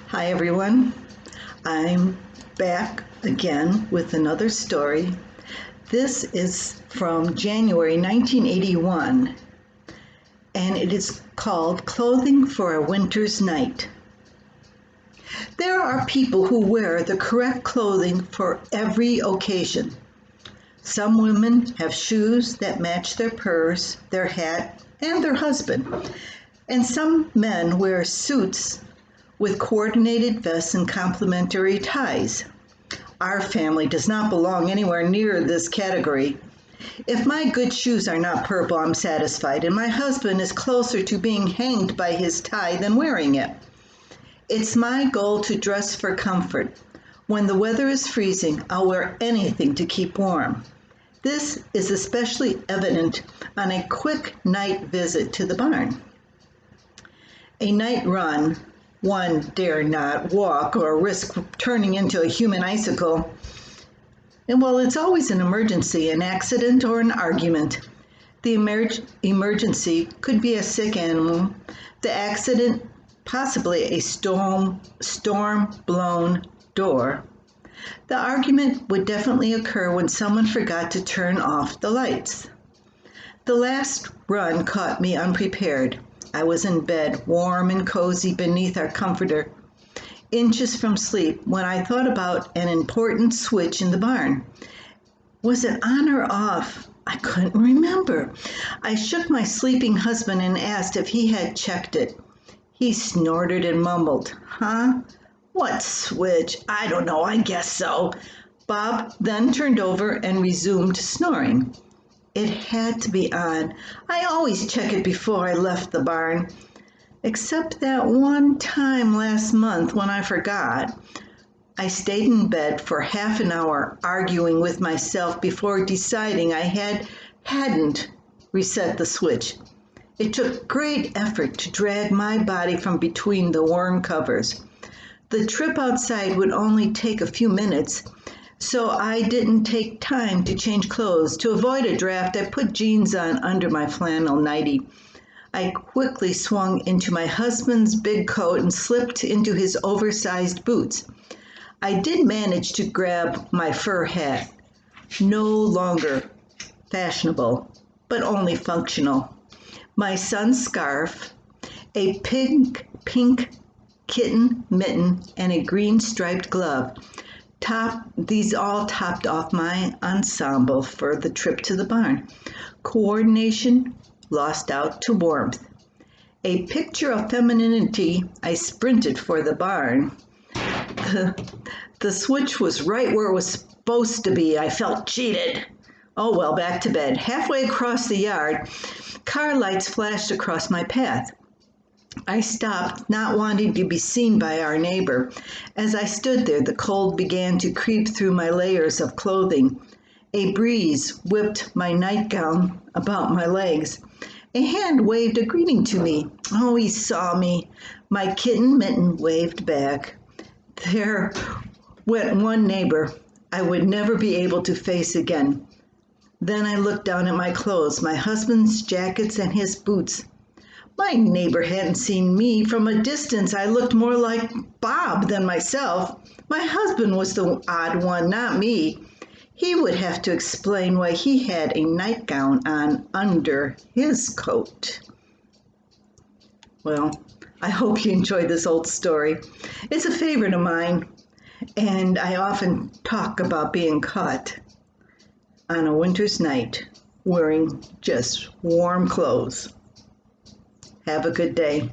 Hi everyone, I'm back again with another story. This is from January 1981 and it is called Clothing for a Winter's Night. There are people who wear the correct clothing for every occasion. Some women have shoes that match their purse, their hat, and their husband. And some men wear suits with coordinated vests and complementary ties. Our family does not belong anywhere near this category. If my good shoes are not purple, I'm satisfied, and my husband is closer to being hanged by his tie than wearing it. It's my goal to dress for comfort. When the weather is freezing, I'll wear anything to keep warm. This is especially evident on a quick night visit to the barn. A night run, one dare not walk or risk turning into a human icicle. And while it's always an emergency, an accident, or an argument, the emergency could be a sick animal, the accident, possibly a storm-blown door. The argument would definitely occur when someone forgot to turn off the lights. The last run caught me unprepared. I was in bed, warm and cozy beneath our comforter, inches from sleep, when I thought about an important switch in the barn. Was it on or off? I couldn't remember. I shook my sleeping husband and asked if he had checked it. He snorted and mumbled, "Huh? What switch? I don't know, I guess so." Bob then turned over and resumed snoring. It had to be on. I always check it before I left the barn. Except that one time last month when I forgot. I stayed in bed for half an hour arguing with myself before deciding I hadn't reset the switch. It took great effort to drag my body from between the warm covers. The trip outside would only take a few minutes, so I didn't take time to change clothes. To avoid a draft, I put jeans on under my flannel nightie. I quickly swung into my husband's big coat and slipped into his oversized boots. I did manage to grab my fur hat, no longer fashionable, but only functional, my son's scarf, a pink kitten mitten, and a green striped glove. These all topped off my ensemble for the trip to the barn. Coordination lost out to warmth. A picture of femininity, I sprinted for the barn. The switch was right where it was supposed to be. I felt cheated. Oh well, back to bed. Halfway across the yard, car lights flashed across my path. I stopped, not wanting to be seen by our neighbor. As I stood there, the cold began to creep through my layers of clothing. A breeze whipped my nightgown about my legs. A hand waved a greeting to me. Oh, he saw me. My kitten mitten waved back. There went one neighbor I would never be able to face again. Then I looked down at my clothes, my husband's jackets and his boots. My neighbor hadn't seen me. From a distance, I looked more like Bob than myself. My husband was the odd one, not me. He would have to explain why he had a nightgown on under his coat. Well, I hope you enjoyed this old story. It's a favorite of mine, and I often talk about being caught on a winter's night wearing just warm clothes. Have a good day.